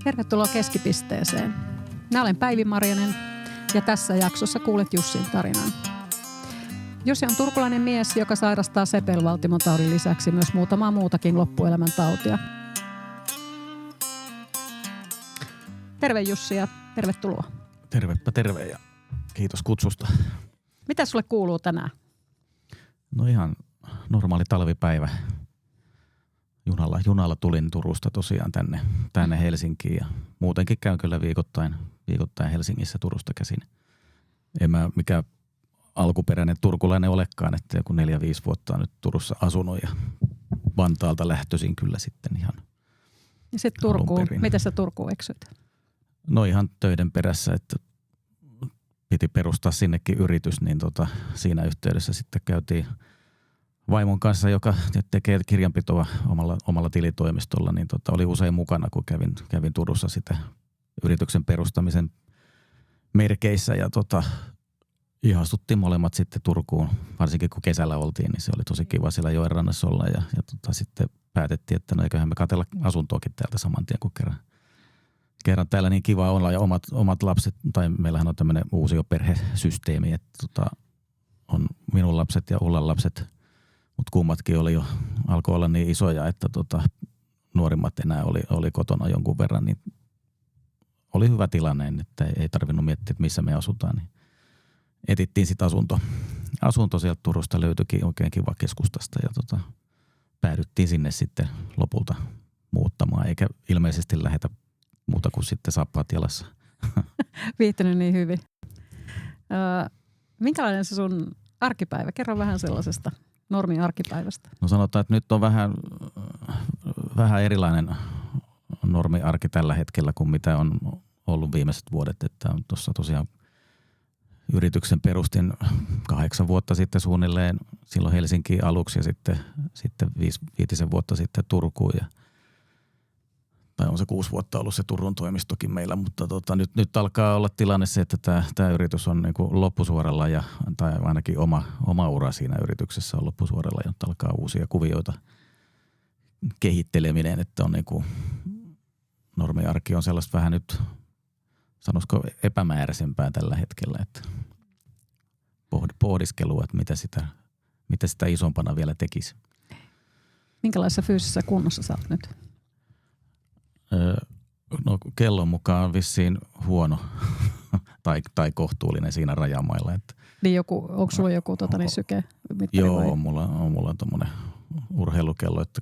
Tervetuloa keskipisteeseen. Minä olen Päivi Marjanen ja tässä jaksossa kuulet Jussin tarinan. Jussi on turkulainen mies, joka sairastaa sepelvaltimotaudin lisäksi myös muutamaa muutakin loppuelämän tautia. Terve Jussi ja tervetuloa. Tervepä terve ja kiitos kutsusta. Mitä sulle kuuluu tänään? No ihan normaali talvipäivä. Junalla tulin Turusta tosiaan tänne Helsinkiin ja muutenkin käyn kyllä viikoittain Helsingissä Turusta käsin. En mä mikään alkuperäinen turkulainen olekaan, että joku 4-5 vuotta on nyt Turussa asunut ja Vantaalta lähtöisin kyllä sitten ihan. Ja sitten Turkuun. Miten sä Turkuun eksyt? No ihan töiden perässä, että piti perustaa sinnekin yritys, niin siinä yhteydessä sitten käytiin vaimon kanssa, joka tekee kirjanpitoa omalla tilitoimistolla, niin oli usein mukana, kun kävin Turussa sitä yrityksen perustamisen merkeissä ja ihastuttiin molemmat sitten Turkuun, varsinkin kun kesällä oltiin, niin se oli tosi kiva siellä joen rannassa olla ja sitten päätettiin, että no eiköhän me katsella asuntoakin täältä saman tien, kun kerran täällä niin kiva olla ja omat lapset, tai meillähän on tämmöinen uusioperhesysteemi, että on minun lapset ja Ullan lapset, mutta kummatkin alkoi olla niin isoja, että nuorimmat enää oli kotona jonkun verran, niin oli hyvä tilanne, että ei tarvinnut miettiä, että missä me asutaan, niin etittiin sitten asunto sieltä Turusta, löytyikin oikein kiva keskustasta ja päädyttiin sinne sitten lopulta muuttamaan, eikä ilmeisesti lähetä muuta kuin sitten saappaat jalassa. Viihtynyt niin hyvin. Minkälainen se sun arkipäivä? Kerro vähän sellaisesta normi-arkipäivästä. No sanotaan, että nyt on vähän erilainen normi-arki tällä hetkellä kuin mitä on ollut viimeiset vuodet. Että tuossa tosiaan yrityksen perustin 8 vuotta sitten suunnilleen silloin Helsinkiin aluksi ja sitten 5 vuotta sitten Turkuun tai on se 6 vuotta ollut se Turun toimistokin meillä, mutta nyt alkaa olla tilanne se, että tämä yritys on niin kuin loppusuoralla tai ainakin oma ura siinä yrityksessä on loppusuoralla, jotta alkaa uusia kuvioita kehitteleminen, että on niin kuin normiarki on sellaista vähän nyt, sanoisiko epämääräisempää tällä hetkellä, että pohdiskelua, että mitä sitä isompana vielä tekisi. Minkälaisessa fyysisessä kunnossa sä oot nyt? No kellon mukaan vissiin huono tai kohtuullinen siinä rajamailla. Että niin onko sulla joku syke? Joo, mulla on tommonen urheilukello, että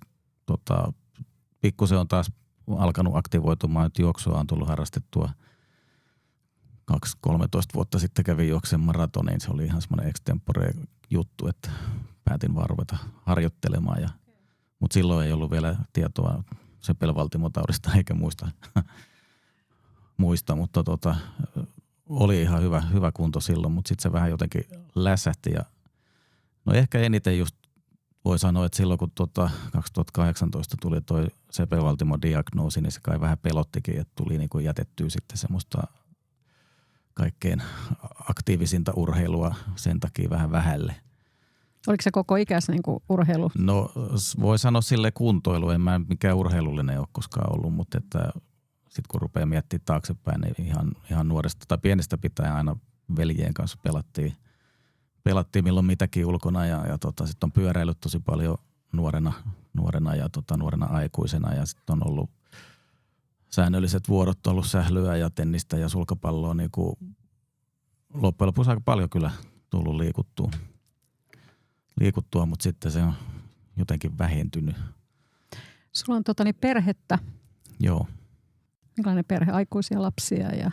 pikkusen on taas alkanut aktivoitumaan, että juoksua on tullut harrastettua 13 vuotta sitten kävin juoksen maratonin. Se oli ihan semmoinen extempore juttu, että päätin vaan ruveta harjoittelemaan. Mutta silloin ei ollut vielä tietoa sepelvaltimotaudista eikä muista, mutta oli ihan hyvä kunto silloin, mutta sitten se vähän jotenkin lässähti. No ehkä eniten just voi sanoa, että silloin kun 2018 tuli toi sepelvaltimodiagnoosi, niin se kai vähän pelottikin, että tuli niin kuin jätettyä sitten semmoista kaikkein aktiivisinta urheilua sen takia vähän vähälle. Oliko se koko ikäis niin kuin urheilu? No voi sanoa sille kuntoilu. En mä mikään urheilullinen ole koskaan ollut, mutta että sitten kun rupeaa miettimään taaksepäin, niin ihan nuoresta tai pienestä pitäen aina veljien kanssa pelattiin milloin mitäkin ulkona ja sitten on pyöräillyt tosi paljon nuorena ja nuorena aikuisena ja sitten on ollut säännölliset vuorot, ollut sählyä ja tennistä ja sulkapalloa, niin kuin loppujen lopuksi aika paljon kyllä tullut liikuttua, mutta sitten se on jotenkin vähentynyt. Sulla on perhettä. Joo. Minkälainen perhe? Aikuisia lapsia ja...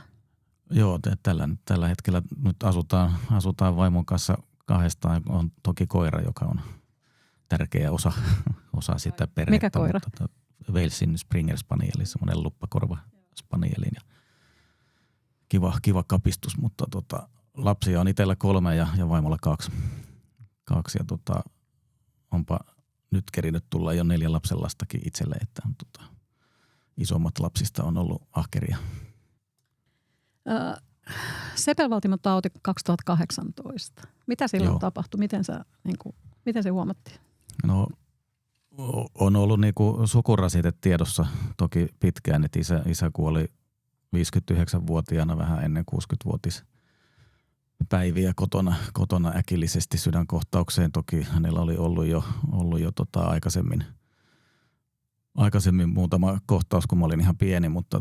Joo, tällä hetkellä nyt asutaan vaimon kanssa kahdestaan. On toki koira, joka on tärkeä osa sitä perhettä. Mikä koira? Walesin Springer Spaniel, semmoinen luppakorva Spanielin. Ja kiva kapistus, mutta lapsia on itsellä 3 ja vaimolla 2 ja onpa nyt kerinyt tulla jo 4 lapsenlastakin itselle, että isommat lapsista on ollut ahkeria. Sepelvaltimotauti 2018. Mitä silloin tapahtui? Miten se huomattiin? No On ollut niinku sukurasite tiedossa toki pitkään, että isä kuoli 59-vuotiaana vähän ennen 60-vuotis päiviä kotona äkillisesti sydänkohtaukseen. Toki hänellä oli ollut jo aikaisemmin muutama kohtaus, kun mä olin ihan pieni, mutta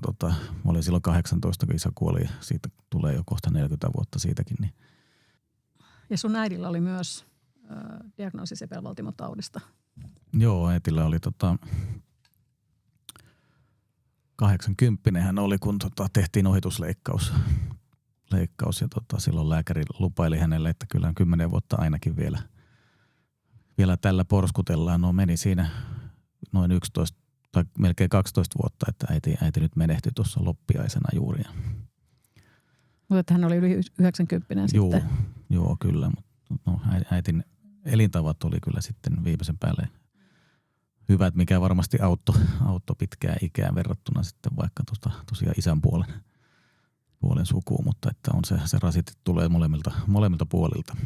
mä olin silloin 18, kun isä kuoli ja siitä tulee jo kohta 40 vuotta siitäkin. Niin. Ja sun äidillä oli myös diagnoosi sepelvaltimotaudista. Joo, äitillä oli 80 hän oli, kun tehtiin ohitusleikkaus. Ja silloin lääkäri lupaili hänelle, että kyllä 10 vuotta ainakin vielä tällä porskutellaan. No meni siinä noin 11 tai melkein 12 vuotta, että äiti nyt menehtyi tuossa loppiaisena juuri. Mutta hän oli yli 90 sitten. Joo, kyllä. No, äitin elintavat oli kyllä sitten viimeisen päälle hyvät, mikä varmasti auttoi pitkään ikään verrattuna sitten vaikka tosiaan isän puolen sukuun, mutta että on se rasite tulee molemmilta puolilta.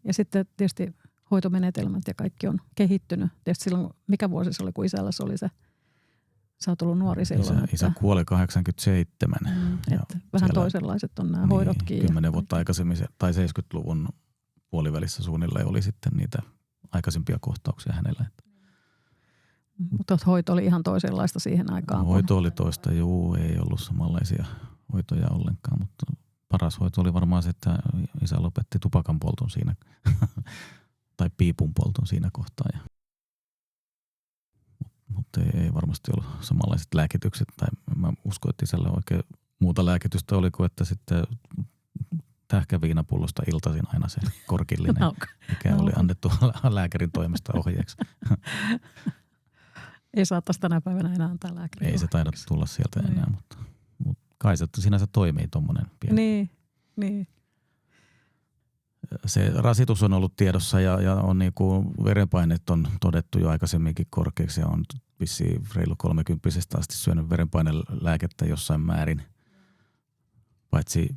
Ja sitten tietysti hoitomenetelmät ja kaikki on kehittynyt. Tietysti silloin, mikä vuosi se oli, kun isällä se oli se, sä oot ollut nuori silloin. Isä kuoli 87. Vähän toisenlaiset on nämä hoidotkin. 10 vuotta aikaisemmin tai 70-luvun puolivälissä suunnilleen oli sitten niitä aikaisempia kohtauksia hänellä. Mutta hoito oli ihan toisenlaista siihen aikaan. Hoito oli toista, ei ollut samanlaisia hoitoja ollenkaan, mutta paras hoito oli varmaan se, että isä lopetti tupakan polton siinä tai piipun polton siinä kohtaa. Mutta ei varmasti ollut samanlaiset lääkitykset tai mä uskon, että isällä oikein muuta lääkitystä oli kuin, että sitten tähkäviinapullosta iltaisin aina se korkillinen, mikä oli annettu lääkärin toimesta ohjeeksi. Ei saattaisi tänä päivänä enää antaa lääkäriä. Ei se taida tulla sieltä enää, mutta kai se sinänsä toimii tuommoinen pieni. Niin. Se rasitus on ollut tiedossa ja on niinku verenpaineet on todettu jo aikaisemminkin korkeaksi ja on vissiin reilu 30 asti syönyt verenpainelääkettä jossain määrin. Paitsi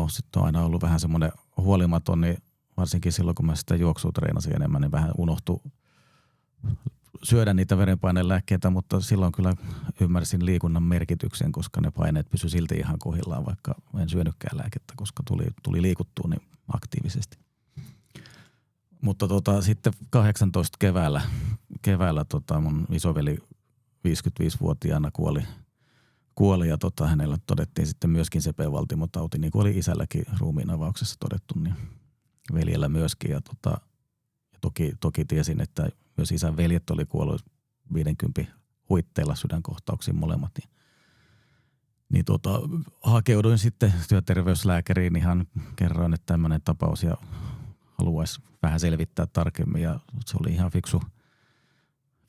sitten on aina ollut vähän semmoinen huolimaton, niin varsinkin silloin kun mä sitä juoksua treenasin enemmän, niin vähän unohtui syödä niitä verenpainelääkkeitä, mutta silloin kyllä ymmärsin liikunnan merkityksen, koska ne paineet pysy silti ihan kohdillaan, vaikka en syönytkään lääkettä, koska tuli liikuttua niin aktiivisesti. Mutta sitten 18 keväällä mun isoveli 55-vuotiaana kuoli ja hänellä todettiin sitten myöskin sepelvaltimotauti, niin kuin oli isälläkin ruumiin avauksessa todettu, niin veljellä myöskin. Ja toki tiesin, että myös isän veljet oli kuollut 50 huitteilla sydänkohtauksiin molemmat. Niin hakeuduin sitten työterveyslääkäriin ihan kerroin, että tämmöinen tapaus ja haluaisi vähän selvittää tarkemmin ja se oli ihan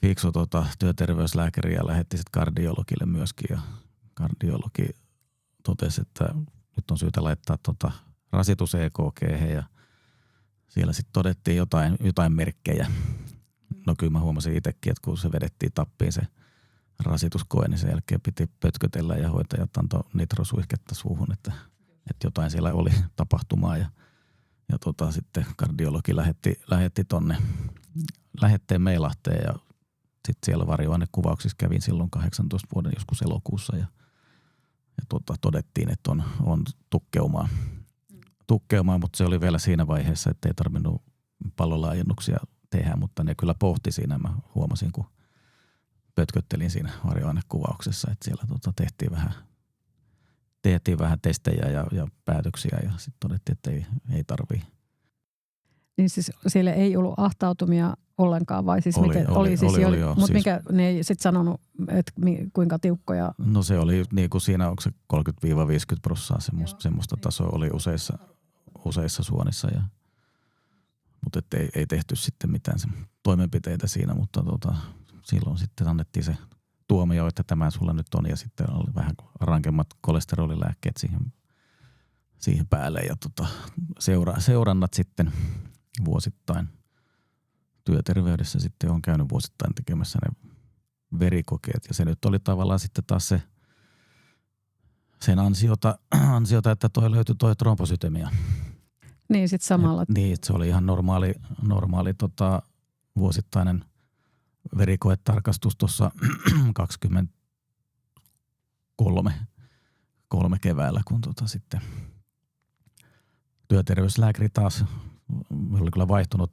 fiksu työterveyslääkäri ja lähetti sitten kardiologille myöskin ja kardiologi totesi, että nyt on syytä laittaa rasitus EKG ja siellä sitten todettiin jotain merkkejä. No kyllä mä huomasin itsekin, että kun se vedettiin tappiin se rasituskoe, niin sen jälkeen piti pötkötellä ja hoitajat antoi nitrosuihketta suuhun, että jotain siellä oli tapahtumaa ja sitten kardiologi lähetti tonne lähetteen Meilahteen ja sitten siellä varjoainekuvauksissa kävin silloin 18 vuoden joskus elokuussa ja todettiin, että on tukkeumaa, mutta se oli vielä siinä vaiheessa, että ei tarvinnut pallolaajennuksia tehdä, mutta ne kyllä pohti siinä. Mä huomasin, kun pötköttelin siinä varjoainekuvauksessa, että siellä tehtiin vähän testejä ja päätöksiä ja sitten todettiin, että ei tarvii. Niin siis siellä ei ollut ahtautumia ollenkaan vai siis oli joo. Mutta mikä ne ei sitten sanonut, että kuinka tiukkoja? No se oli niin kuin siinä, onko se 30-50% semmoista tasoa oli useissa suonissa mutta ei tehty sitten mitään toimenpiteitä siinä, mutta silloin sitten annettiin se tuomio, että tämä sulla nyt on ja sitten oli vähän rankemmat kolesterolilääkkeet siihen päälle ja seurannat sitten vuosittain. Työterveydessä sitten on käynyt vuosittain tekemässä ne verikokeet ja se nyt oli tavallaan sitten taas sen ansiota, että löytyi trombosytemia. Niin sitten samalla. Niin, se oli ihan normaali vuosittainen verikoetarkastus tuossa 23 keväällä, kun sitten työterveyslääkäri taas, oli kyllä vaihtunut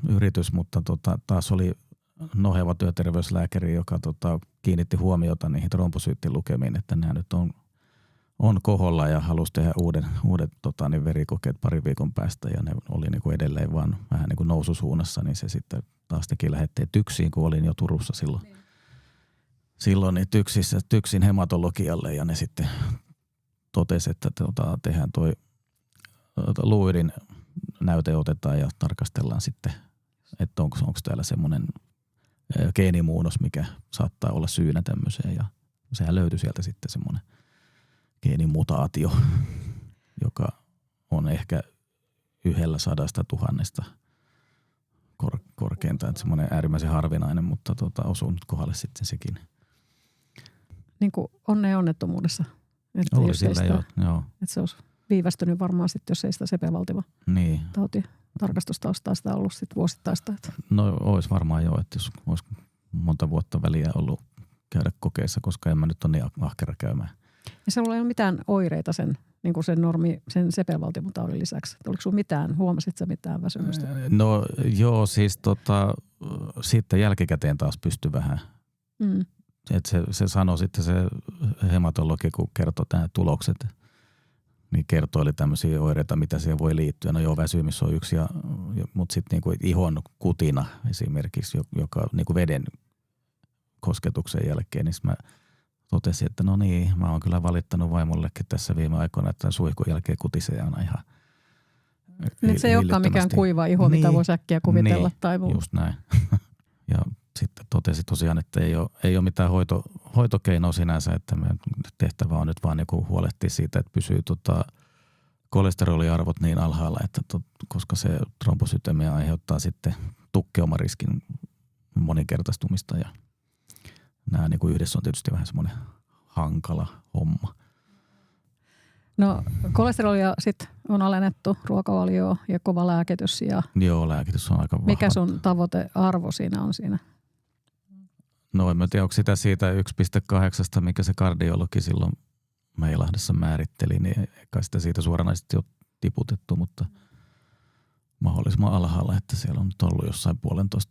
yritys, mutta taas oli noheva työterveyslääkäri, joka kiinnitti huomiota niihin trombosyyttilukemiin, että nämä nyt on koholla ja halusi tehdä uudet verikokeet parin viikon päästä ja ne oli niin kuin edelleen vaan vähän niin kuin noususuunnassa, niin se sitten taas teki lähetteen TYKSiin, kun olin jo Turussa silloin niin TYKSin hematologialle ja ne sitten totesi, että tehdään toi luuydin näyte otetaan ja tarkastellaan sitten, että onko täällä semmoinen geenimuunnos, mikä saattaa olla syynä tämmöiseen ja sehän löytyi sieltä sitten semmoinen geenimutaatio, joka on ehkä 100,000 korkeintaan, että semmoinen äärimmäisen harvinainen, mutta osuu nyt kohdalle sitten sekin. Niin kuin onnettomuudessa. Että oli sillä joo. Että se olisi viivästynyt varmaan sitten, jos ei sitä sepelvaltimo tautia tarkastustaustaa sitä ollut sitten vuosittaista. No olisi varmaan joo, että jos olisi monta vuotta väliä ollut käydä kokeissa, koska en mä nyt ole niin ahkera käymään. Ja sinulla ei ole mitään oireita sen sepelvaltimotaudin lisäksi? Oliko sinulla mitään, huomasit sä mitään väsymystä? No joo, siis sitten jälkikäteen taas pystyi vähän. Että se sanoi sitten se hematologi, kun kertoi nämä tulokset, niin kertoili tämmöisiä oireita, mitä siihen voi liittyä. No joo, väsymys on yksi, mutta sitten niinku ihon kutina esimerkiksi, joka niinku veden kosketuksen jälkeen, niin mä totesin, että no niin, mä oon kyllä valittanut vaimollekin tässä viime aikoina, että suihkun jälkeen kutisee aina ihan niin se ei olekaan mikään kuiva iho, niin, mitä voisi äkkiä kuvitella niin, tai muu. Just näin. Ja sitten totesi tosiaan, että ei ole mitään hoitokeinoa sinänsä, että meidän tehtävä on nyt vaan niinku huolehtia siitä, että pysyy kolesteroliarvot niin alhaalla, että koska se trombosytemia aiheuttaa sitten tukkeomariskin moninkertaistumista ja nämä niinku yhdessä on tietysti vähän semmoinen hankala homma. No kolesterolia sitten on alennettu, ruokavalio ja kova lääkitys. Joo, lääkitys on aika vahva. Mikä sun tavoitearvo siinä on siinä? No en mä tiedä, onko sitä siitä 1,8, mikä se kardiologi silloin Meilahdessa määritteli, niin eikä sitä siitä suoranaisesti ole tiputettu, mutta mahdollisimman alhaalla, että siellä on nyt ollut jossain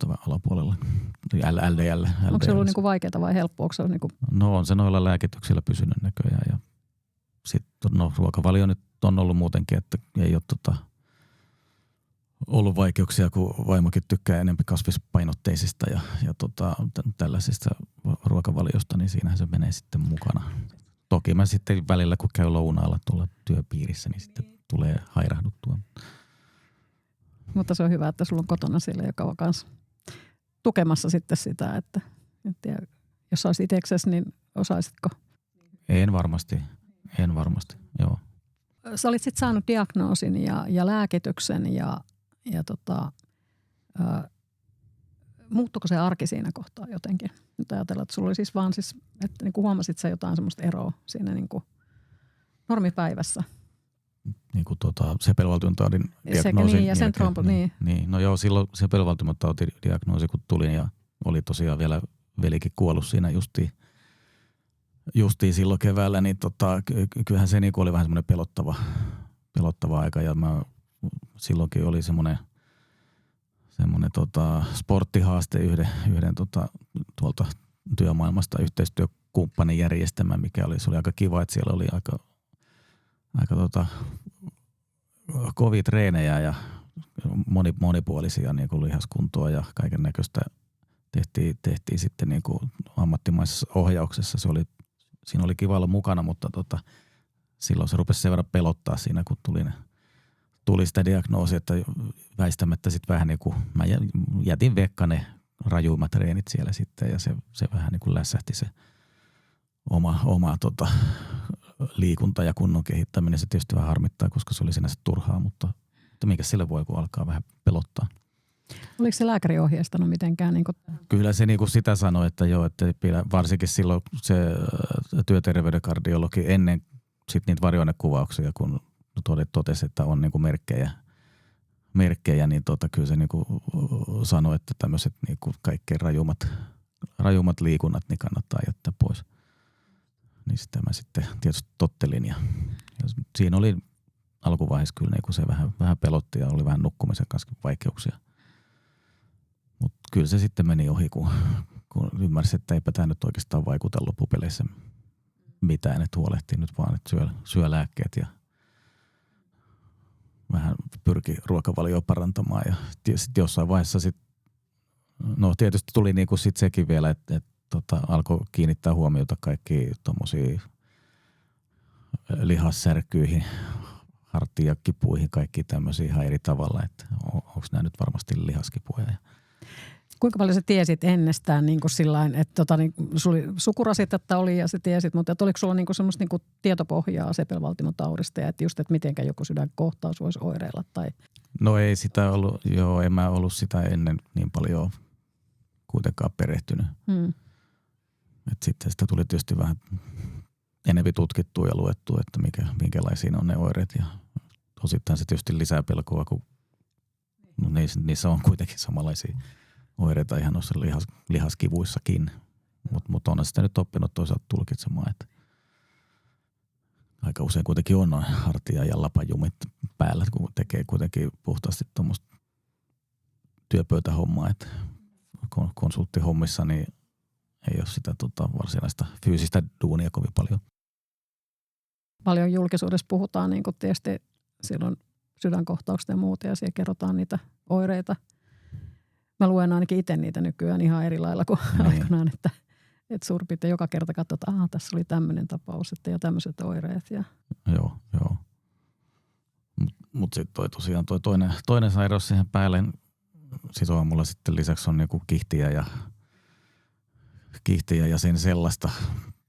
1,5 alapuolella. LDL. Onko se ollut niinku vaikeaa vai helppoa? No on se noilla lääkityksillä pysynyt näköjään ja sitten ruokavalio nyt on ollut muutenkin, että ei ole ollut vaikeuksia, kun vaimokin tykkää enemmän kasvispainotteisista ja tällaisista ruokavaliosta, niin siinähän se menee sitten mukana. Toki mä sitten välillä, kun käy lounaalla tuolla työpiirissä, niin sitten tulee hairahduttua. Mutta se on hyvä, että sulla on kotona siellä, joka on kanssa tukemassa sitten sitä, että jos olisit itseksesi, niin osaisitko? En varmasti, joo. Sä olit sitten saanut diagnoosin ja lääkityksen ja muuttuiko se arki siinä kohtaa jotenkin? Nyt ajatellaan, että sulla oli siis vaan että niin kuin huomasit sä jotain semmoista eroa siinä niin kuin normipäivässä? Niin kuin sepelvaltimotaudin diagnoosi. Niin, ja sen niin. No joo, silloin sepelvaltimotaudin diagnoosi kun tuli ja oli tosiaan vielä velikin kuollut siinä justiin silloin keväällä, niin kyllähän se niin oli vähän semmoinen pelottava aika ja silloinkin oli semmoinen sporttihaaste yhden tuolta työmaailmasta yhteistyökumppanin järjestämä, mikä se oli aika kiva, että siellä oli aika kovia treenejä ja monipuolisia niin kuin lihaskuntoa ja kaiken näköistä tehtiin sitten niin kuin ammattimaisessa ohjauksessa. Siinä oli kiva olla mukana, mutta silloin se rupesi sen verran pelottaa siinä, kun tuli sitä diagnoosia, että väistämättä sitten vähän niin kuin mä jätin vekka ne rajuimmat treenit siellä sitten ja se vähän niin kuin lässähti se oma liikunta ja kunnon kehittäminen. Se tietysti vähän harmittaa, koska se oli sinänsä turhaa, mutta mikä sille voi, kun alkaa vähän pelottaa. Oliko se lääkäri ohjeistanut mitenkään? Kyllä se sitä sanoi, että joo, että varsinkin silloin se työterveydenkardiologi ennen sit niitä varjoainekuvauksia, kun totesi, että on merkkejä merkkejä, niin kyllä se niinku sanoi, että tämmöiset niinku kaikkein rajummat liikunnat niin kannattaa jättää pois. Niin sitä mä sitten tietysti tottelin ja siinä oli alkuvaiheessa kyllä niinku se vähän pelotti ja oli vähän nukkumisen kanssa vaikeuksia. Mutta kyllä se sitten meni ohi, kun ymmärsi, että eipä tämä nyt oikeastaan vaikuta loppupeleissä mitään, että huolehtii nyt vaan, että syö lääkkeet ja vähän pyrki ruokavalioa parantamaan ja sitten jossain vaiheessa no tietysti tuli niinku sit sekin vielä, että alkoi kiinnittää huomiota kaikkiin tommosiin lihassärkyihin, hartiakipuihin, kaikki tämmöisiä ihan eri tavalla, että onko nämä nyt varmasti lihaskipuja. Kuinka paljon sä tiesit ennestään niin kuin sillain, että sulla sukurasitetta oli ja sä tiesit, mutta oliko sulla niin kuin semmoista niin kuin tietopohjaa sepelvaltimotaudista ja että mitenkä joku sydänkohtaus voisi oireilla? Tai... No ei sitä ollut, en mä ollut sitä ennen niin paljon kuitenkaan perehtynyt. Et sitten sitä tuli tietysti vähän enemmän tutkittua ja luettua, että minkälaisia on ne oireet ja osittain se tietysti lisää pelkoa, kun no niissä on kuitenkin samanlaisia oireita ihan noissa lihaskivuissakin, mutta on sitä nyt oppinut toisaalta tulkitsemaan, että aika usein kuitenkin on hartia- ja lapajumit päällä, kun tekee kuitenkin puhtaasti tuommoista työpöytähommaa, että konsulttihommissa niin ei ole sitä varsinaista fyysistä duunia kovin paljon. Paljon julkisuudessa puhutaan niin kuin tietysti silloin sydänkohtaukset ja muuta ja siellä kerrotaan niitä oireita. Mä luen ainakin itse niitä nykyään ihan eri lailla kuin aikanaan, että suurin piirtein joka kerta katsotaan, että tässä oli tämmöinen tapaus, että ja tämmöiset oireet. Ja... Joo. Mutta sitten tosiaan toinen sairaus siihen päälle, sitten mulla sitten lisäksi on niinku kihtiä ja sen sellaista,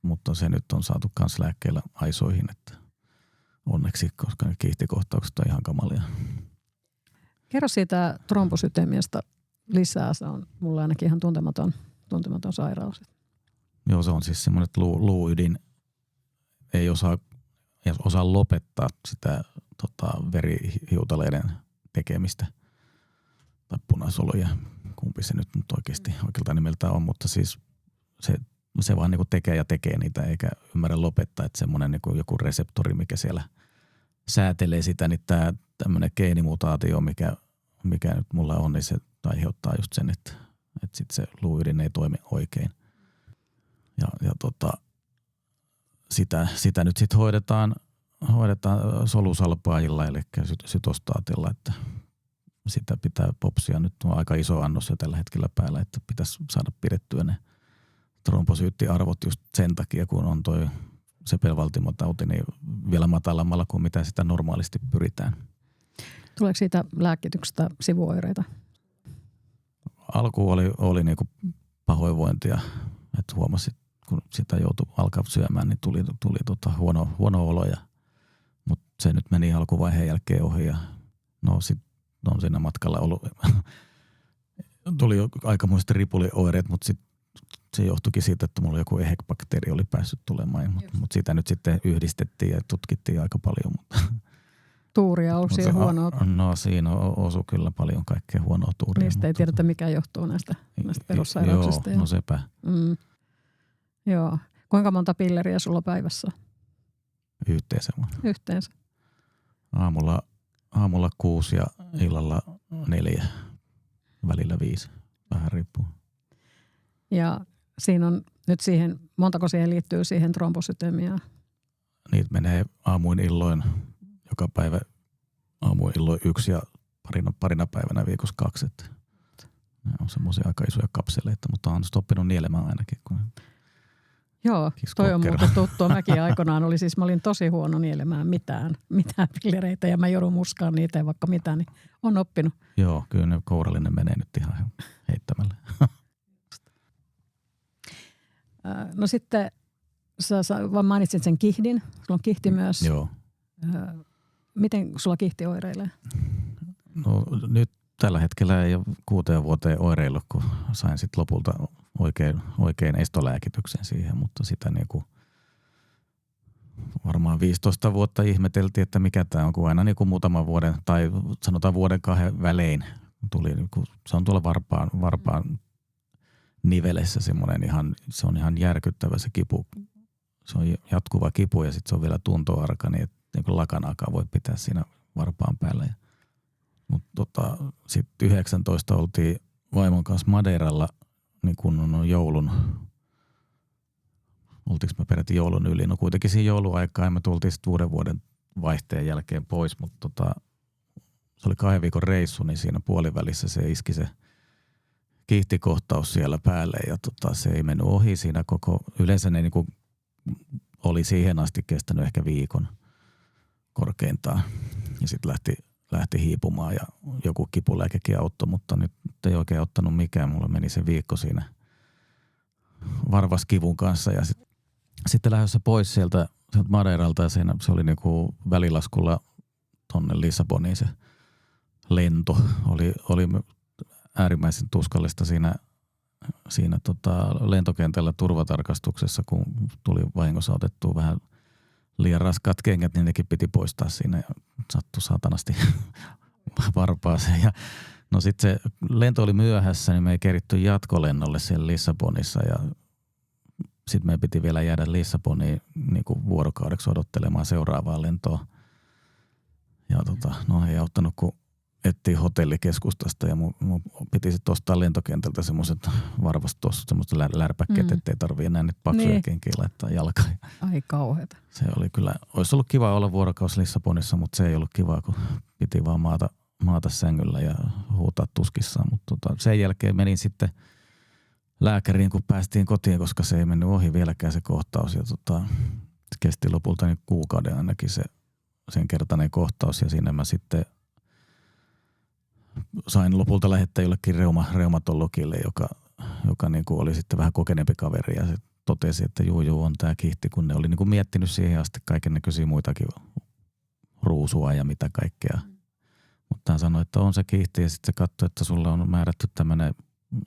mutta se nyt on saatu kans lääkkeellä aisoihin, että onneksi, koska ne kihtikohtaukset on ihan kamalia. Kerro siitä trombosyteemiasta lisää. Se on mulle ainakin ihan tuntematon sairaus. Joo, se on siis semmoinen, että luuydin ei osaa lopettaa sitä verihiutaleiden tekemistä tai punasoluja, kumpi se nyt oikealta nimeltään on, mutta siis se vaan niinku tekee niitä eikä ymmärrä lopettaa, että semmoinen niinku joku reseptori, mikä siellä säätelee sitä, niin tämä tämmöinen geenimutaatio, mikä nyt mulla on, niin se aiheuttaa just sen, että sit se luuydin ei toimi oikein. Ja sitä nyt sitten hoidetaan solusalpaajilla, eli sytostaatilla, että sitä pitää popsia. Nyt on aika iso annos jo tällä hetkellä päällä, että pitäisi saada pidettyä ne trombosyyttiarvot just sen takia, kun on toi sepelvaltimotauti niin vielä matalammalla kuin mitä sitä normaalisti pyritään. Tuleeko siitä lääkityksestä sivuoireita? Alku oli niinku pahoinvointia, että huomasi, kun sitä joutui alkaa syömään, niin tuli huono olo. Mutta se nyt meni alkuvaiheen jälkeen ohi ja no sitten on siinä matkalla ollut. Tuli jo aikamoiset ripulioireet, mutta sitten se johtuikin siitä, että mulla joku EHEC-bakteeri oli päässyt tulemaan. Mutta sitä nyt sitten yhdistettiin ja tutkittiin aika paljon. Tuuria on siihen huonoa. No siinä osui kyllä paljon kaikkea huonoa tuuria. Niistä ei tiedetä, mikä johtuu näistä perussairauksista. Joo, no sepä. Joo. Kuinka monta pilleriä sulla päivässä? Yhteensä? Aamulla 6 ja illalla 4, välillä 5. Vähän riippuu. Ja siinä on nytessa montako siihen liittyy siihen trombosyteemiaan? Niitä menee aamuin illoin joka päivä aamuin illoin 1 ja parina päivänä viikossa 2. Ne on semmoisia aika isoja kapseleita, mutta on oppinut nielemään ainakin. Joo, toi on muuten tuttua. Mäkin aikoinaan mä olin tosi huono nielemään mitään pillereitä ja mä joudun muskaan niitä ja vaikka mitään, niin on oppinut. Joo, kyllä ne kourallinen menee nyt ihan heittämällä. No sitten sä vaan mainitsit sen kihdin. Sulla on kihti myös. Joo. Miten sulla kihti oireilee? No nyt tällä hetkellä ei ole 6 vuoteen oireillut, kun sain sitten lopulta oikein estolääkityksen siihen, mutta sitä niinku Vaikka 15 vuotta ihmeteltiin, että mikä tämä on, kun aina niin kuin muutaman vuoden tai sanotaan vuoden 2 välein tuli, niin kuin, se on tuolla varpaan nivelessä semmoinen se on ihan järkyttävä se kipu. Se on jatkuva kipu ja sitten se on vielä tuntoarka, niin että niin kuin lakanaakaan voi pitää siinä varpaan päällä. Mutta sitten 19 oltiin vaimon kanssa Madeiralla niin kun joulun. Oltiinko me peräti joulun yli? No kuitenkin siinä jouluaikaa ja me tultiin sitten vuoden vaihteen jälkeen pois, mutta se oli 2 viikon reissu, niin siinä puolivälissä se iski se kiihtikohtaus siellä päälle ja se ei mennyt ohi siinä yleensä ne niinku oli siihen asti kestänyt ehkä viikon korkeintaan ja sitten lähti hiipumaan ja joku kipulääkekin auttoi, mutta nyt ei oikein ottanut mikään. Mulla meni se viikko siinä varvaskivun kanssa ja sitten lähdössä pois sieltä Madeiralta ja se oli niinku välilaskulla tonne Lissaboniin se lento. Oli äärimmäisen tuskallista siinä lentokentällä turvatarkastuksessa, kun tuli vahingossa otettua vähän liian raskaat kengät, niin nekin piti poistaa siinä ja sattui saatanasti varpaaseen. Ja no sitten se lento oli myöhässä, niin me ei keritty jatkolennolle siellä Lissabonissa ja sitten me piti vielä jäädä Lissaboniin niin kuin vuorokaudeksi odottelemaan seuraavaa lentoa. Ja no ei auttanut, kun etsii hotellikeskustasta ja mun piti sitten ostaa lentokentältä semmoiset varvastosut, semmoiset lärpäkkeet, ettei tarvii enää nyt paksuja kenkiä laittaa jalkaan. Ai kauheeta. Se oli kyllä, olisi ollut kiva olla vuorokausi Lissabonissa, mutta se ei ollut kiva, kun piti vaan maata sängyllä ja huutaa tuskissaan. Mutta sen jälkeen menin sitten lääkäriin, kun päästiin kotiin, koska se ei mennyt ohi vieläkään se kohtaus. Ja se kesti lopulta niin kuukauden ainakin sen kertainen kohtaus ja siinä mä sitten sain lopulta lähettää jollekin reumatologille, joka niin kuin oli sitten vähän kokeneempi kaveri ja se totesi, että juu on tämä kihti, kun ne oli niin kuin miettinyt siihen asti kaiken näköisiä muitakin ruusua ja mitä kaikkea. Mutta hän sanoi, että on se kihti ja sitten se katsoi, että sulla on määrätty tämmöinen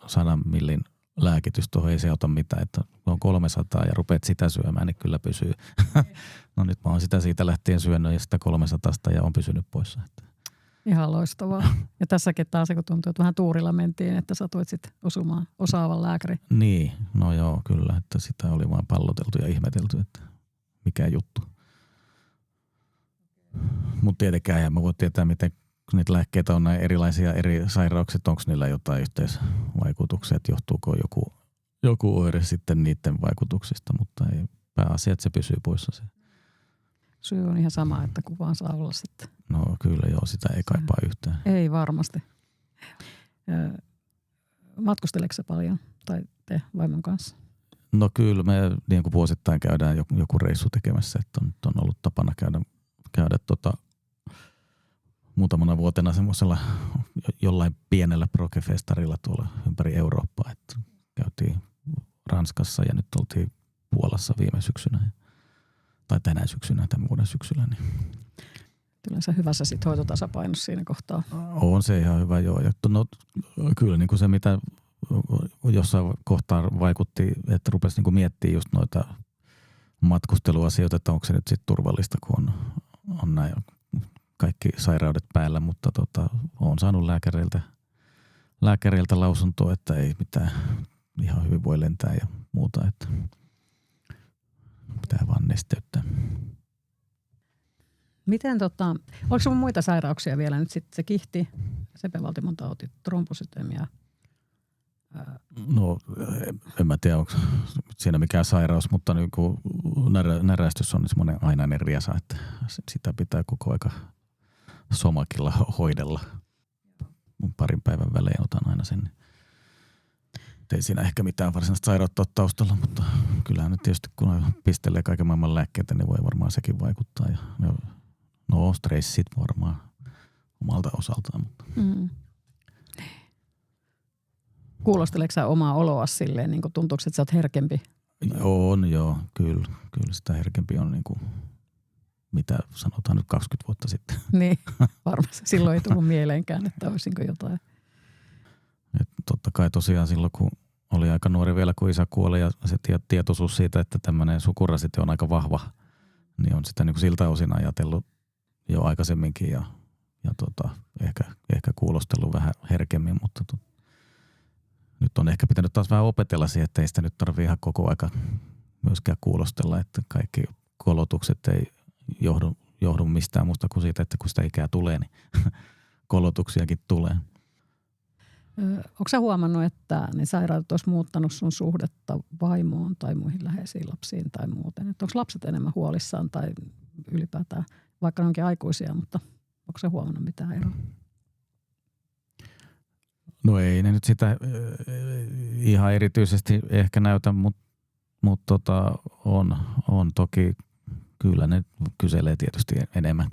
100 millin lääkitys tuohon, ei se ota mitään, että on 300 ja rupeat sitä syömään, niin kyllä pysyy. No nyt mä oon sitä siitä lähtien syönyt ja sitä 300 ja on pysynyt poissa. Ihan loistavaa. Ja tässäkin taas, kun tuntuu, että vähän tuurilla mentiin, että satuit sitten osumaan osaavan lääkäri. Niin, no joo, kyllä, että sitä oli vaan palloteltu ja ihmetelty, että mikä juttu. Mutta tietenkään eihän mä voi tietää, miten niitä lääkkeitä on näin erilaisia eri sairaukset, onko niillä jotain yhteisvaikutuksia, että johtuuko joku oire sitten niiden vaikutuksista, mutta ei pääasia, että se pysyy poissa se. Syy on ihan sama, että kun vaan saa olla sitten. No kyllä joo, sitä ei kaipaa yhtään. Ei varmasti. Matkusteleeko sä paljon tai te vaimon kanssa? No kyllä me niin kuin vuosittain käydään joku reissu tekemässä, että nyt on ollut tapana käydä muutamana vuotena semmoisella jollain pienellä prokefestarilla tuolla ympäri Eurooppaa. Että käytiin Ranskassa ja nyt oltiin Puolassa viime syksynä. Tai tänä syksynä, tämän vuoden syksyllä. Niin. Yleensä hyvässä sit hoitotasapainossa siinä kohtaa. On se ihan hyvä, joo. Ja kyllä niin kuin se, mitä jossain kohtaa vaikutti, että rupesi niin kuin miettimään just noita matkusteluasioita, että onko se nyt sitten turvallista, kun on näin kaikki sairaudet päällä, mutta olen saanut lääkäreiltä lausuntoa, että ei mitään, ihan hyvin voi lentää ja muuta, että pitää vaan nesteyttää. Miten oliko sinulla muita sairauksia vielä nyt sitten? Se kihti, sepelvaltimon tauti, trombosyteemia? No en mä tiedä, onko siinä mikään sairaus, mutta niin kuin närästys on semmoinen ainainen riesa, että sitä pitää koko aika somakilla hoidella. Parin päivän välein otan aina sen. Ei siinä ehkä mitään varsinaista sairautta ole taustalla, mutta kyllähän nyt tietysti kun pistelee kaiken maailman lääkkeitä, niin voi varmaan sekin vaikuttaa. Ja no stressit varmaan omalta osaltaan. Mutta. Kuulosteleeko sä omaa oloa silleen, niin tuntuuko, että sä oot herkempi? On joo, kyllä sitä herkempi on niin kuin, mitä sanotaan nyt 20 vuotta sitten. Niin, varmasti. Silloin ei tullut mieleenkään, että olisinko jotain. Et totta kai tosiaan silloin, kun oli aika nuori vielä, kun isä kuoli ja se tietoisuus siitä, että tämmöinen sukurasite on aika vahva, niin on sitä niin kuin siltä osin ajatellut jo aikaisemminkin ja ehkä kuulostellut vähän herkemmin, mutta nyt on ehkä pitänyt taas vähän opetella siihen, että ei sitä nyt tarvitse ihan koko aika myöskään kuulostella, että kaikki kolotukset ei johdu mistään muusta kuin siitä, että kun sitä ikää tulee, niin kolotuksiakin tulee. Onko sä huomannut, että ne sairaudet olisi muuttanut sun suhdetta vaimoon tai muihin läheisiin lapsiin tai muuten? Onko lapset enemmän huolissaan tai ylipäätään, vaikka ne onkin aikuisia, mutta onko sä huomannut mitään eroa? No ei ne nyt sitä ihan erityisesti ehkä näytä, mutta on toki, kyllä ne kyselee tietysti enemmän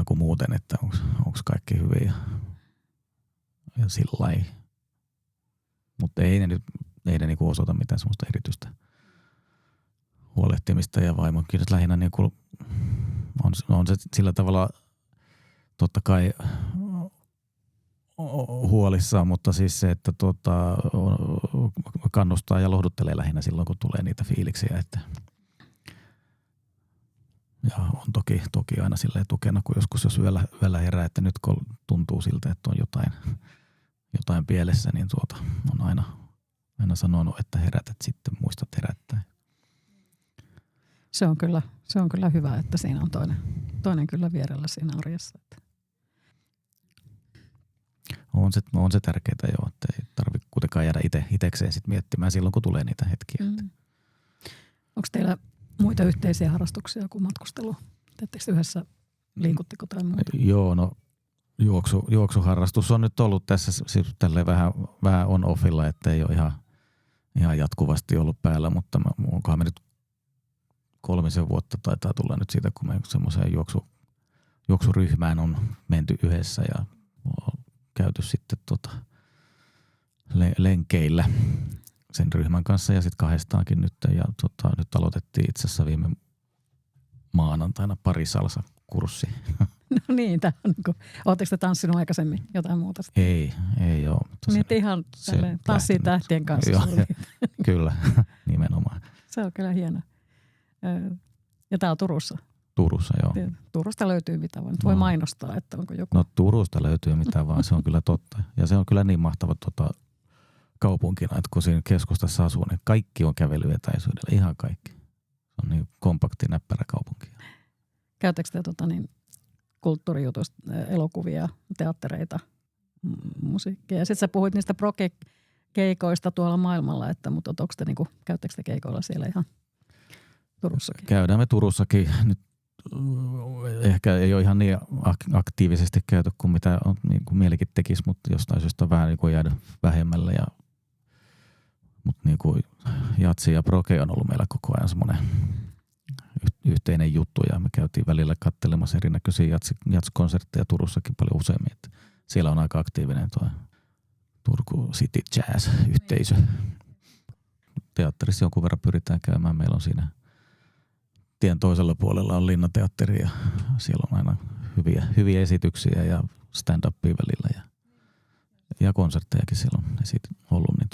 kuin muuten, että onko kaikki hyvin ja sillä lailla. Mutta ei ne niinku osoita mitään semmoista erityistä huolehtimista ja vaimokin lähinnä niinku on se sillä tavalla totta kai huolissaan, mutta siis se, että kannustaa ja lohduttelee lähinnä silloin, kun tulee niitä fiiliksiä. Ja on toki aina silleen tukena, kun joskus jos yöllä herää, että nyt kun tuntuu siltä, että on jotain pielessä, niin on aina sanonut, että herätät sitten, muistat herättää. Se on kyllä hyvä, että siinä on toinen kyllä vierellä siinä arjessa. On se tärkeää jo, että ei tarvitse kuitenkaan jäädä itsekseen sit miettimään silloin, kun tulee niitä hetkiä. Onko teillä muita yhteisiä harrastuksia kuin matkustelu? Teettekö yhdessä, liikutteko tai muuta? Joo, no juoksuharrastus on nyt ollut tässä siis tälleen vähän on-offilla, että ei ole ihan jatkuvasti ollut päällä, mutta onkohan me nyt 3 vuotta taitaa tulla nyt siitä, kun me semmoiseen juoksuryhmään on menty yhdessä ja on käyty sitten lenkeillä sen ryhmän kanssa ja sitten kahdestaankin nyt. Ja nyt aloitettiin itse asiassa viime maanantaina parisalsa-kurssi. No niin, ootteko te tanssinut aikaisemmin jotain muuta? Ei ole. Niin ihan tanssiin tähtien kanssa. Joo, kyllä, nimenomaan. Se on kyllä hieno. Ja tää on Turussa. Turussa, joo. Turusta löytyy mitä vaan. Nyt voi mainostaa, että onko joku. No Turusta löytyy mitä vaan, se on kyllä totta. Ja se on kyllä niin mahtava kaupunkina, että kun siinä keskustassa asuu, niin kaikki on kävelyetäisyydellä, ihan kaikki. Se on niin kompakti, näppärä kaupunki. Käytätkö te kulttuurijutuista, elokuvia, teattereita, musiikkia? Ja sitten sä puhuit niistä proke-keikoista tuolla maailmalla, mutta käyttäkö te keikoilla siellä ihan Turussakin? Käydään me Turussakin. Nyt ehkä ei ole ihan niin aktiivisesti käyty kuin mitä on, niin kuin mielikin tekisi, mutta jostain syystä on vähän niin kuin jäänyt vähemmälle. Mutta niin kuin jatsi ja proke on ollut meillä koko ajan semmoinen yhteinen juttu ja me käytiin välillä katselemassa erinäköisiä jatskonsertteja Turussakin paljon useammin. Että siellä on aika aktiivinen tuo Turku City Jazz-yhteisö. Teatterissa jonkun verran pyritään käymään. Meillä on siinä tien toisella puolella on Linnateatteri ja siellä on aina hyviä esityksiä ja stand-upia välillä ja konserttejakin siellä on ollut, niin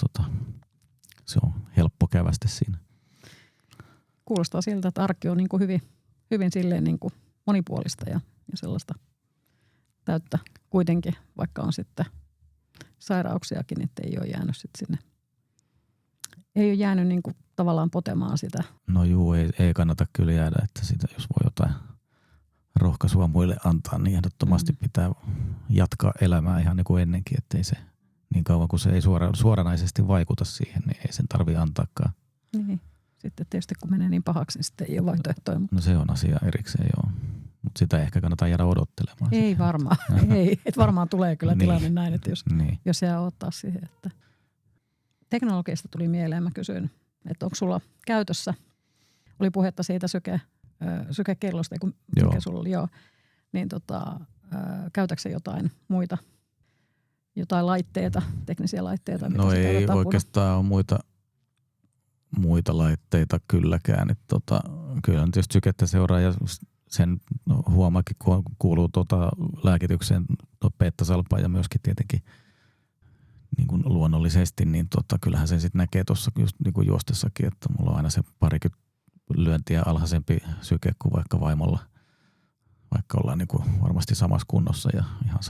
se on helppo kävästä siinä. Kuulostaa siltä, että arki on niin kuin hyvin silleen niin kuin monipuolista ja sellaista täyttä kuitenkin, vaikka on sitten sairauksiakin, että ei ole jäänyt sitten sinne. Ei ole jäänyt niin kuin tavallaan potemaan sitä. No juu, ei kannata kyllä jäädä, että sitä, jos voi jotain rohkaisua muille antaa, niin ehdottomasti pitää jatkaa elämää ihan niin kuin ennenkin, ettei se niin kauan kuin se ei suoranaisesti vaikuta siihen, niin ei sen tarvitse antaakaan. Niin. Sitten tietysti kun menee niin pahaksi, niin sitten ei ole vaihtoehtoja. No se on asia erikseen, joo. Mutta sitä ehkä kannattaa jäädä odottelemaan. Ei varmaan. Ei. Et varmaan tulee kyllä tilanne näin, että jos jää odottaa siihen. Että teknologiasta tuli mieleen, mä kysyin, että onko sulla käytössä, oli puhetta siitä sykekellosta, mikä sulla oli, niin käytätkö jotain muita, jotain laitteita, teknisiä laitteita? No ei oikeastaan ole muita laitteita kylläkään. Että kyllä nyt jos sykettä seuraa ja sen huomaakin, kun kuuluu lääkitykseen beta-salpaa ja myöskin tietenkin niin kuin luonnollisesti, niin kyllähän sen sitten näkee tuossa just niin kuin juostessakin, että mulla on aina se lyöntiä alhaisempi syke kuin vaikka vaimolla, vaikka ollaan niin kuin varmasti samassa kunnossa ja ihan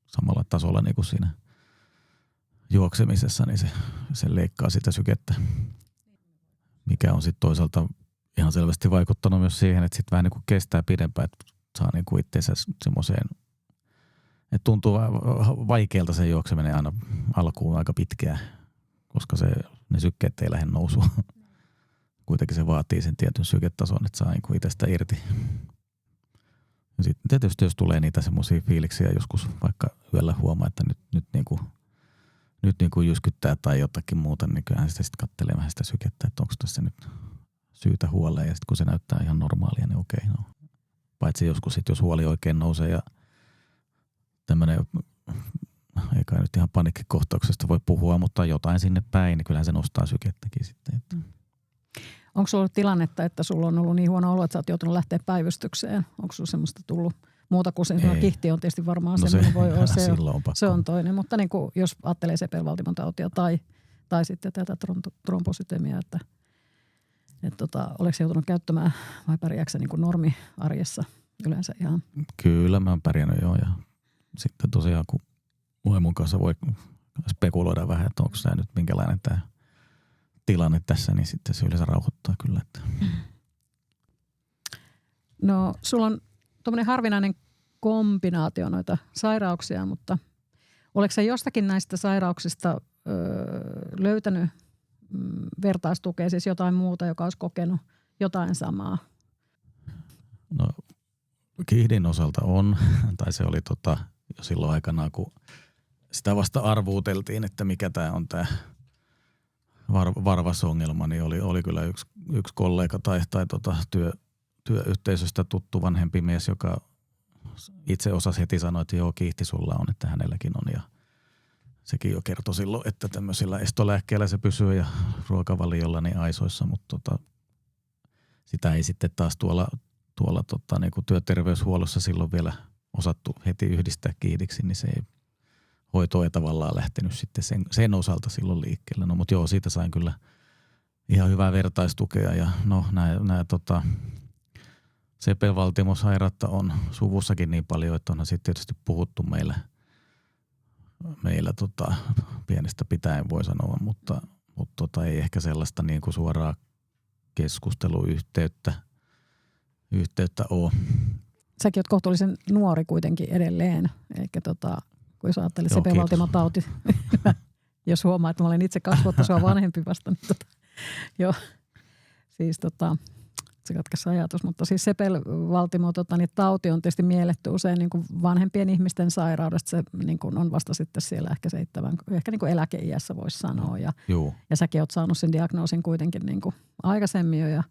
samalla tasolla niin kuin siinä juoksemisessa, niin se leikkaa sitä sykettä, mikä on sitten toisaalta ihan selvästi vaikuttanut myös siihen, että sitten vähän niin kuin kestää pidempään, että saa niin kuin itseensä semmoiseen, että tuntuu vaikealta se juokseminen aina alkuun aika pitkään, koska ne sykkeet ei lähde nousuun. Kuitenkin se vaatii sen tietyn syketason, että saa niin kuin itsestä irti. Ja sitten tietysti jos tulee niitä semmoisia fiiliksiä joskus vaikka yöllä huomaa, että nyt niin kuin jyskyttää tai jotakin muuta, niin kyllähän sitä sitten katselee vähän sitä sykettä, että onko tässä nyt syytä huoleen. Ja sitten kun se näyttää ihan normaalia, niin okei. No. Paitsi joskus sitten, jos huoli oikein nousee ja tämmöinen, ei kai nyt ihan paniikkikohtauksesta voi puhua, mutta jotain sinne päin, niin kyllähän se nostaa sykettäkin sitten. Onko sulla ollut tilannetta, että sulla on ollut niin huono olo, että sä oot joutunut lähteä päivystykseen? Onko sulla semmoista tullut muuta kuin se kihti on tietysti varmaan semmoinen voi olla, se on toinen. Mutta niin kuin, jos ajattelee sepelvaltimon tautia tai sitten tätä trombosytemiaa, että oletko sä joutunut käyttämään vai pärjääksä niin kuin normiarjessa yleensä ihan? Kyllä mä oon pärjännyt joo, ja sitten tosiaan kun mun kanssa voi spekuloida vähän, että onko tämä nyt minkälainen tämä tilanne tässä, niin sitten se yleensä rauhoittaa kyllä. Että. No sulla on tuommoinen harvinainen kombinaatio noita sairauksia, mutta oletko sä jostakin näistä sairauksista löytänyt vertaistukea, siis jotain muuta, joka olisi kokenut jotain samaa? No kihdin osalta on, tai se oli jo silloin aikanaan, kun sitä vasta arvuuteltiin, että mikä tämä on tämä varvasongelma, niin oli kyllä yksi kollega tai työyhteisöstä tuttu vanhempi mies, joka itse osasi heti sanoa, että joo, kihti sulla on, että hänelläkin on. Ja sekin jo kertoi silloin, että tämmöisillä estolääkkeillä se pysyy ja ruokavaliolla niin aisoissa, mutta sitä ei sitten taas tuolla niin kuin työterveyshuollossa silloin vielä osattu heti yhdistää kihdiksi, niin se ei hoito ei tavallaan lähtenyt sitten sen osalta silloin liikkeelle. No mutta joo, siitä sain kyllä ihan hyvää vertaistukea ja no nämä sepelvaltimosairautta on suvussakin niin paljon, että onhan sitten tietysti puhuttu meillä pienestä pitäen voi sanoa, mutta ei ehkä sellaista niin kuin suoraa keskusteluyhteyttä ole. Säkin oot kohtuullisen nuori kuitenkin edelleen, eikä kun jos ajattelee sepelvaltimotauti, jos huomaa, että mä olen itse 2 vuotta sua vanhempi vasta, niin joo, siis se katkaisi ajatus, mutta siis sepelvaltimo niin tauti on tietysti mielletty usein niin kuin vanhempien ihmisten sairaudesta. Se niin kuin on vasta sitten siellä ehkä niin kuin eläkeiässä voisi sanoa. Ja säkin oot saanut sen diagnoosin kuitenkin niin kuin aikaisemmin jo.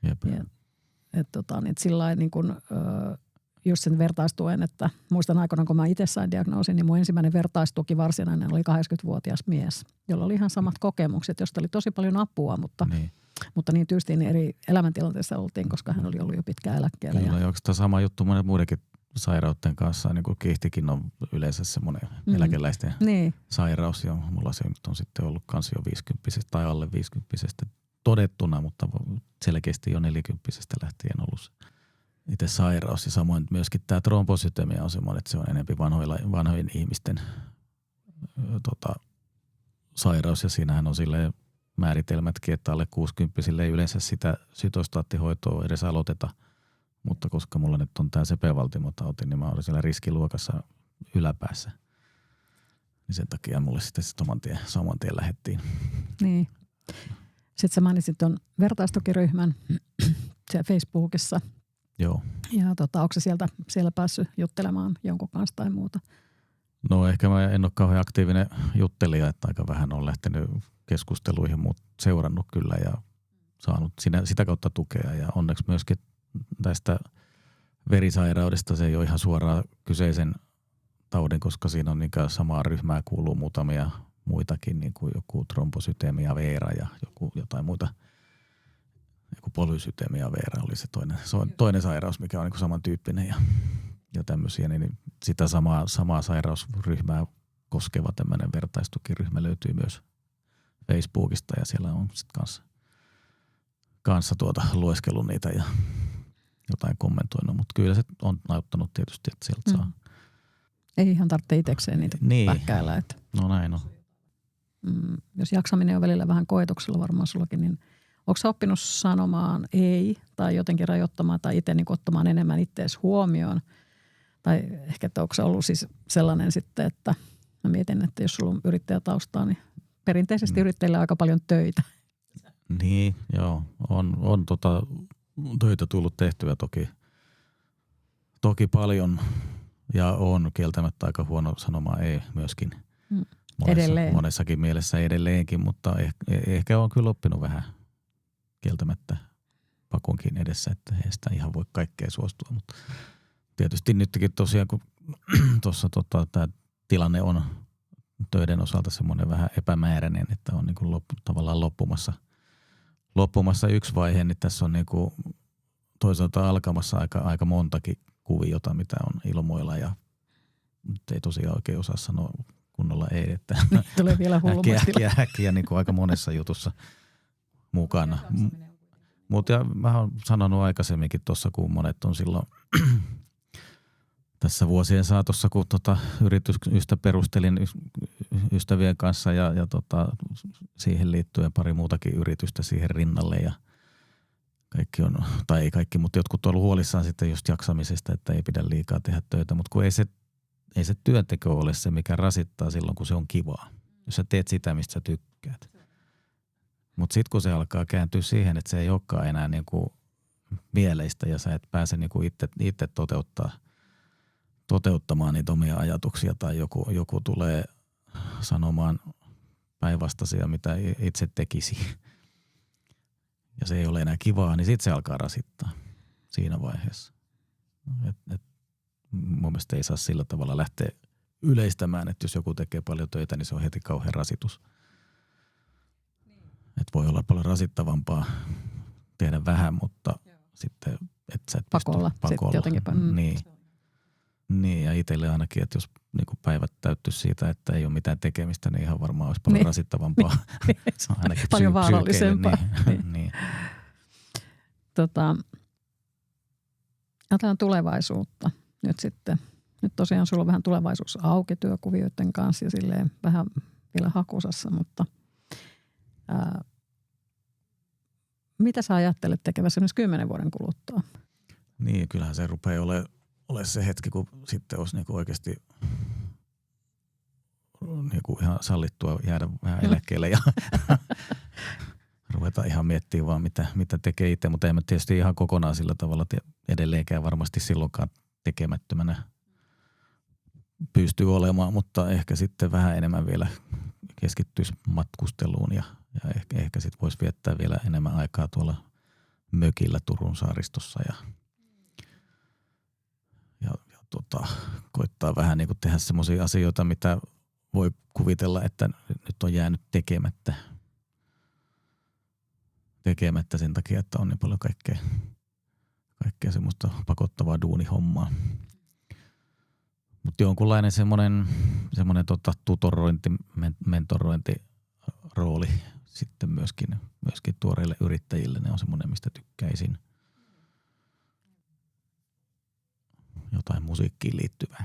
Niin sillä lailla niin kuin, just sen vertaistuen, että muistan aikoinaan, kun mä itse sain diagnoosin, niin mun ensimmäinen vertaistuki varsinainen oli 80-vuotias mies, jolla oli ihan samat kokemukset, josta oli tosi paljon apua, mutta niin tyystiin eri elämäntilanteessa oltiin, koska hän oli ollut jo pitkään eläkkeellä. Kyllä, ja onko tämä sama juttu monen muidenkin sairauden kanssa, niin kuin kihtikin on yleensä semmoinen eläkeläisten sairaus, ja mulla se nyt on sitten ollut kans jo 50 tai alle 50 todettuna, mutta selkeästi jo 40 lähtien ollut itse sairaus. Ja samoin myöskin tämä trombosytemia on semmoinen, että se on enemmän vanhojen ihmisten sairaus, ja siinähän on silleen määritelmätkin, että alle 60 ei yleensä sitä sytostaattihoitoa edes aloiteta, mutta koska mulla nyt on tämä sepelvaltimotauti, niin mä olin siellä riskiluokassa yläpäässä. Niin sen takia mulle sitten saman tien lähdettiin. Niin. Sitten sä mainitsit tuon vertaistukiryhmän siellä Facebookissa. Joo. Ja onko sä siellä päässyt juttelemaan jonkun kanssa tai muuta? No ehkä mä en ole kauhean aktiivinen juttelija, että aika vähän on lähtenyt keskusteluihin, mutta seurannut kyllä ja saanut sitä kautta tukea. Ja onneksi myöskin tästä verisairaudesta se ei ole ihan suoraan kyseisen taudin, koska siinä on samaa ryhmää kuuluu muutamia muitakin, niin kuin joku trombosytemia vera ja jotain muuta. Joku polysytemia vera oli se toinen sairaus, mikä on niin kuin samantyyppinen ja tämmöisiä. Niin sitä samaa sairausryhmää koskeva tämmöinen vertaistukiryhmä löytyy myös Facebookista ja siellä on sitten kanssa lueskellut niitä ja jotain kommentoinut, mutta kyllä se on auttanut tietysti, että sieltä saa. Ei ihan tarvitse itsekseen niitä päkkäillä. Että. No näin on. Jos jaksaminen on välillä vähän koetuksella varmaan sullakin, niin onko sä oppinut sanomaan ei tai jotenkin rajoittamaan tai itse niin ottamaan enemmän itseäsi huomioon? Tai ehkä, että onko se ollut siis sellainen sitten, että mä mietin, että jos sulla on yrittäjätaustaa, niin perinteisesti yrittäjillä on aika paljon töitä. Niin, joo. On töitä tullut tehtyä toki paljon ja on kieltämättä aika huono sanomaan ei myöskin. Monessakin mielessä edelleenkin, mutta ehkä on kyllä oppinut vähän kieltämättä pakonkin edessä, että ei sitä ihan voi kaikkea suostua. Mutta tietysti nytkin tosiaan, kun tuossa tämä tilanne on töiden osalta semmoinen vähän epämääräinen, että on niin kuin tavallaan loppumassa yksi vaihe, niin tässä on niin kuin toisaalta alkamassa aika montakin kuviota, mitä on ilmoilla ja nyt ei tosiaan oikein osaa sanoa kunnolla ei, että tulee vielä äkkiä niin kuin aika monessa jutussa mukana. Mutta mä oon sanonut aikaisemminkin tuossa, kun monet on silloin tässä vuosien saatossa, kun yritystä perustelin ystävien kanssa ja siihen liittyen pari muutakin yritystä siihen rinnalle ja kaikki on, tai ei kaikki, mutta jotkut on ollut huolissaan sitten just jaksamisesta, että ei pidä liikaa tehdä töitä, mutta kun ei se työnteko ole se, mikä rasittaa silloin, kun se on kivaa. Jos sä teet sitä, mistä sä tykkäät. Mutta sitten kun se alkaa kääntyä siihen, että se ei olekaan enää niinku mieleistä ja sä et pääse niinku itse toteuttamaan niitä omia ajatuksia tai joku tulee sanomaan päinvastaisia, mitä itse tekisi. Ja se ei ole enää kivaa, niin sitten se alkaa rasittaa siinä vaiheessa. Mun mielestä ei saa sillä tavalla lähteä yleistämään, että jos joku tekee paljon töitä, niin se on heti kauhean rasitus. Että voi olla paljon rasittavampaa tehdä vähän, mutta sitten et sä et pakolla. Niin, ja itselle ainakin, että jos niinku päivät täyttyisi siitä, että ei ole mitään tekemistä, niin ihan varmaan olisi paljon rasittavampaa. Se on ainakin paljon vaarallisempaa. Niin. Ajatellaan tulevaisuutta nyt sitten. Nyt tosiaan sulla on vähän tulevaisuus auki työkuvioiden kanssa ja silleen vähän vielä hakusassa, mutta mitä sä ajattelet tekevässä myös 10 vuoden kuluttua? Niin, kyllähän se rupeaa ole se hetki, kun sitten olisi niinku oikeasti niinku ihan sallittua jäädä vähän eläkkeelle ja ruveta ihan miettimään vaan mitä tekee itse, mutta en mä tietysti ihan kokonaan sillä tavalla edelleenkään varmasti silloinkaan tekemättömänä pystyy olemaan, mutta ehkä sitten vähän enemmän vielä keskittyisi matkusteluun ja ehkä sitten voisi viettää vielä enemmän aikaa tuolla mökillä Turun saaristossa ja koittaa vähän niin kuin tehdä semmoisia asioita, mitä voi kuvitella, että nyt on jäänyt tekemättä sen takia, että on niin paljon kaikkea semmoista pakottavaa duunihommaa. Mutta jonkunlainen semmoinen tutorointi, mentorointirooli sitten myöskin tuoreille yrittäjille, ne on semmoinen, mistä tykkäisin. Jotain musiikkiin liittyvää.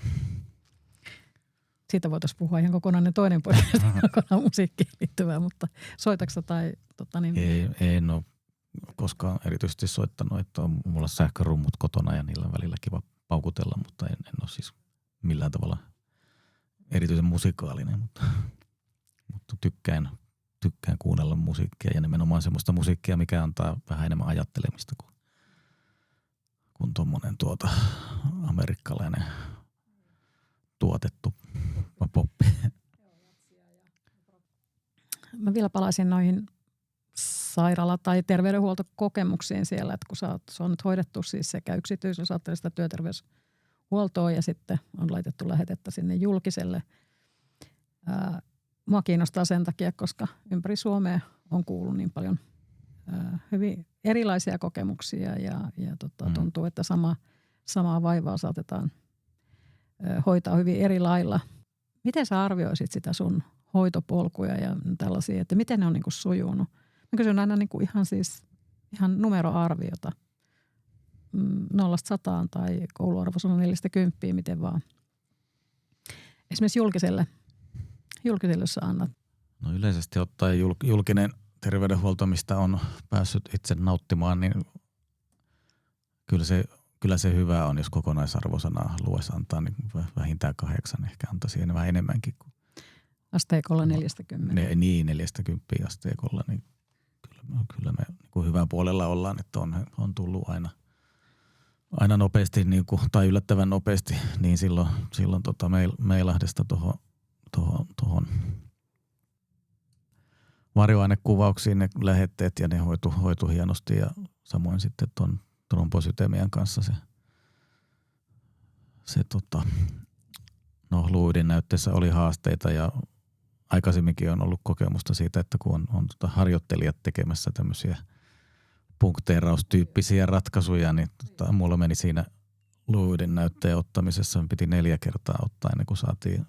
Siitä voitaisiin puhua ihan kokonainen toinen podcast, kokonaan musiikkiin liittyvää, mutta soitaksä tai Ei ole koskaan erityisesti soittanut, että on mulla sähkörummut kotona ja niillä on välillä kiva paukutella, mutta en ole siis millään tavalla erityisen musikaalinen, mutta tykkään kuunnella musiikkia ja nimenomaan semmoista musiikkia, mikä antaa vähän enemmän ajattelemista kuin tommonen amerikkalainen tuotettu poppi. Mä vielä palaisin noihin sairaala- tai terveydenhuoltokokemuksiin siellä, että kun se on nyt hoidettu siis sekä yksityisellä, sä ajattelet sitä työterveyshuoltoa ja sitten on laitettu lähetettä sinne julkiselle. Mua kiinnostaa sen takia, koska ympäri Suomea on kuullut niin paljon hyvin erilaisia kokemuksia ja tuntuu, että samaa vaivaa saatetaan hoitaa hyvin eri lailla. Miten sä arvioisit sitä sun hoitopolkuja ja tällaisia, että miten ne on niinku sujunut? Mä kysyn aina niinku ihan siis ihan numeroarviota 0-100 tai kouluarvosana 4-10, miten vaan. Esimerkiksi julkiselle, jos sä annat. No yleisesti ottaen julkinen terveydenhuolto, mistä on päässyt itse nauttimaan, niin kyllä se hyvä on, jos kokonaisarvosanaa lues antaa, niin vähintään 8, ehkä antaisi vähän enemmänkin. Asteikolla 40. Niin, 40 asteikolla, niin kyllä me niin hyvän puolella ollaan, että on tullut aina nopeasti niin kuin, tai yllättävän nopeasti, niin silloin Meilahdesta tuohon varjoainekuvauksiin ne lähetteet ja ne hoitu hienosti ja samoin sitten tuon trombosytemian kanssa luuydin-näytteessä oli haasteita ja aikaisemminkin on ollut kokemusta siitä, että kun on harjoittelijat tekemässä tämmöisiä punkteeraustyyppisiä ratkaisuja, niin mulla meni siinä luuydin näytteen ottamisessa, piti 4 kertaa ottaa ennen kuin saatiin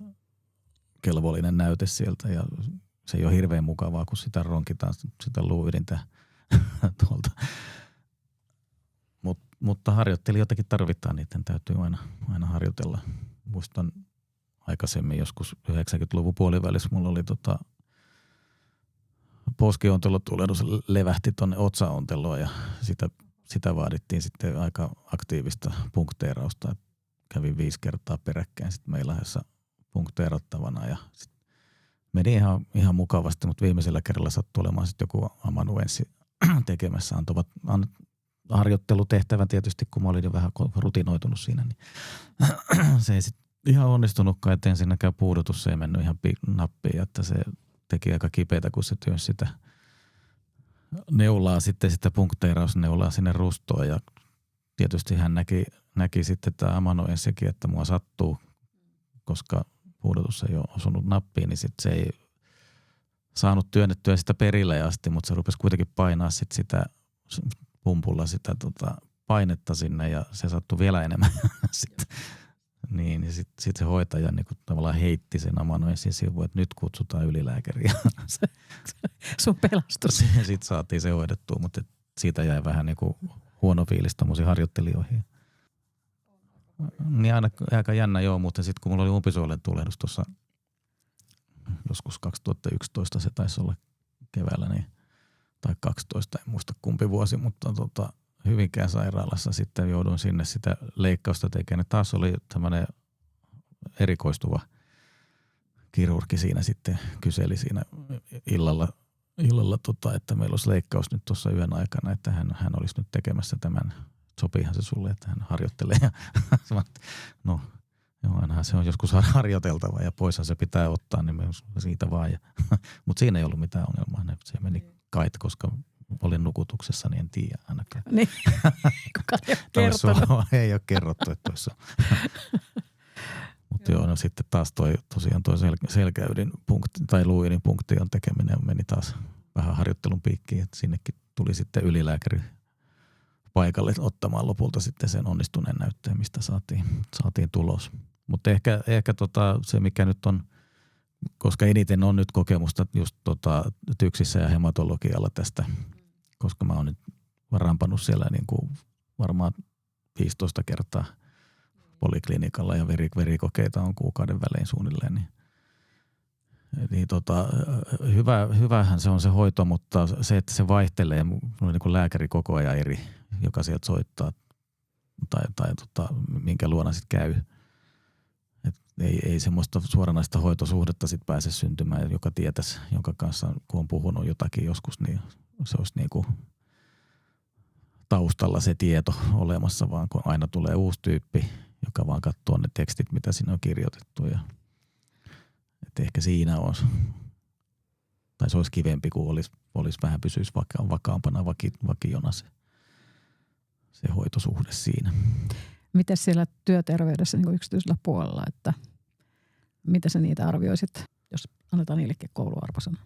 kelvollinen näyte sieltä ja se ei ole hirveän mukavaa, kun sitä ronkitaan sitä luuydintä tuolta. Mutta harjoittelijoitakin tarvitaan, niiden täytyy aina harjoitella. Muistan aikaisemmin joskus 90-luvun puolivälissä mulla oli poskiontelotulehdus levähti tuonne otsaonteloon ja sitä vaadittiin sitten aika aktiivista punkteerausta. Kävin 5 kertaa peräkkäin sitten Meilahdessa punkteerattavana ja meni ihan mukavasti, mutta viimeisellä kerralla sattui olemaan sitten joku amanuenssi tekemässä. Antoivat harjoittelutehtävän tietysti, kun mä olin jo vähän rutinoitunut siinä, niin se ei sitten ihan onnistunutkaan, että ensinnäkään puudutus ei mennyt ihan nappiin, että se teki aika kipeätä, kun se työnsi sitä neulaa, sitten sitä punkteerausneulaa sinne rustoon ja tietysti hän näki sitten tämä amanuenssikin, että mua sattuu, koska puudutus ei ole osunut nappiin, niin sitten se ei saanut työnnettyä sitä perille asti, mutta se rupesi kuitenkin painaa sitten sitä pumpulla sitä painetta sinne ja se sattui vielä enemmän sitten. Niin, ja sitten se hoitaja niin tavallaan heitti sen amanuenssin sivuun, että nyt kutsutaan ylilääkäriä. Sun pelastus. Sitten saatiin se hoidettua, mutta siitä jäi vähän niin kuin huono fiilis tommosiin harjoittelijoihin. Niin aika jännä joo, mutta sitten kun mulla oli umpisuolen tulehdus tuossa joskus 2011, se taisi olla keväällä, niin, tai 12, en muista kumpi vuosi, mutta Hyvinkään sairaalassa sitten jouduin sinne sitä leikkausta tekemään. Taas oli tämmöinen erikoistuva kirurgi siinä sitten kyseli siinä illalla että meillä olisi leikkaus nyt tuossa yön aikana, että hän olisi nyt tekemässä tämän. Sopiihan se sulle, että hän harjoittelee. Ja no, joo, ainahan se on joskus harjoiteltava ja poishan se pitää ottaa, niin siitä vaan. Mutta siinä ei ollut mitään ongelmaa. Se meni kait, koska olin nukutuksessa, niin en tiedä ainakaan. Niin, kukaan ei ole kertonut. Ei ole kerrottu, että tuossa. Mutta joo, no sitten taas tosiaan toi selkäydin punkti tai luuydin punktion tekeminen meni taas vähän harjoittelun piikkiin, että sinnekin tuli sitten ylilääkäri paikalle ottamaan lopulta sitten sen onnistuneen näytteen, mistä saatiin tulos. Mutta ehkä se, mikä nyt on, koska eniten on nyt kokemusta just TYKSissä ja hematologialla tästä, koska mä oon nyt rampannut siellä niin kuin varmaan 15 kertaa poliklinikalla ja verikokeita on kuukauden välein suunnilleen. Niin hyvähän se on se hoito, mutta se, että se vaihtelee, mulla on niin kuin lääkäri koko ajan eri, joka sieltä soittaa tai minkä luona sitten käy. Et ei semmoista suoranaista hoitosuhdetta sit pääse syntymään, joka tietäisi, jonka kanssa kun on puhunut jotakin joskus, niin se olisi niinku taustalla se tieto olemassa, vaan kun aina tulee uusi tyyppi, joka vaan katsoo ne tekstit, mitä siinä on kirjoitettu. Ja, et ehkä siinä on, tai se olisi kivempi, kun olisi vähän pysyisi vakaampana vakiona se hoitosuhde siinä. Miten siellä työterveydessä niin kuin yksityisellä puolella, että mitä sä niitä arvioisit, jos annetaan niillekin kouluarvosana?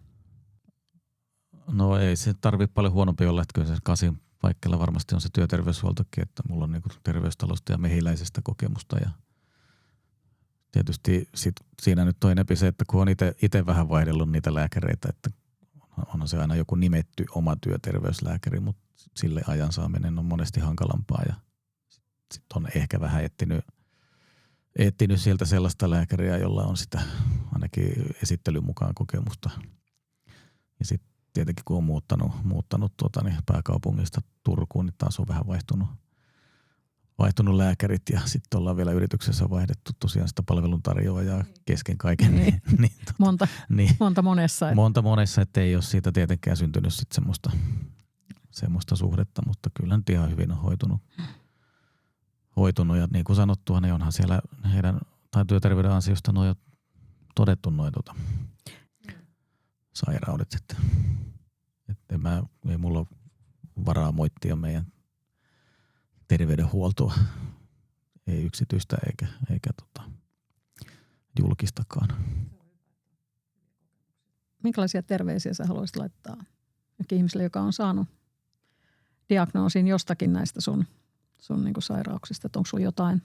No ei se tarvitse paljon huonompi olla, että kyllä se 8 paikalla varmasti on se työterveyshuoltokin, että mulla on niin kuin terveystalosta ja mehiläisestä kokemusta ja tietysti siinä nyt on enempi se, että kun on itse vähän vaihdellut niitä lääkäreitä, että onhan se aina joku nimetty oma työterveyslääkäri, mutta sille ajan saaminen on monesti hankalampaa ja sitten on ehkä vähän etsinyt sieltä sellaista lääkäriä, jolla on sitä ainakin esittelyn mukaan kokemusta. Ja sitten tietenkin kun on muuttanut pääkaupungista Turkuun, niin taas on vähän vaihtunut lääkärit ja sitten ollaan vielä yrityksessä vaihdettu tosiaan sitä palveluntarjoajaa kesken kaiken. Monta monessa. Monta monessa, että ei ole siitä tietenkään syntynyt sitten semmoista suhdetta, mutta kyllä nyt ihan hyvin on hoitunut ja niin kuin sanottua, niin onhan siellä heidän tai työterveyden ansiosta jo todettu sairaudet, että ei mulla ole varaa moittia meidän terveydenhuoltoa, ei yksityistä eikä julkistakaan. Minkälaisia terveisiä sä haluaisit laittaa ihmiselle, joka on saanut diagnoosin jostakin näistä sun niin kuin sairauksista? Että onko sulla jotain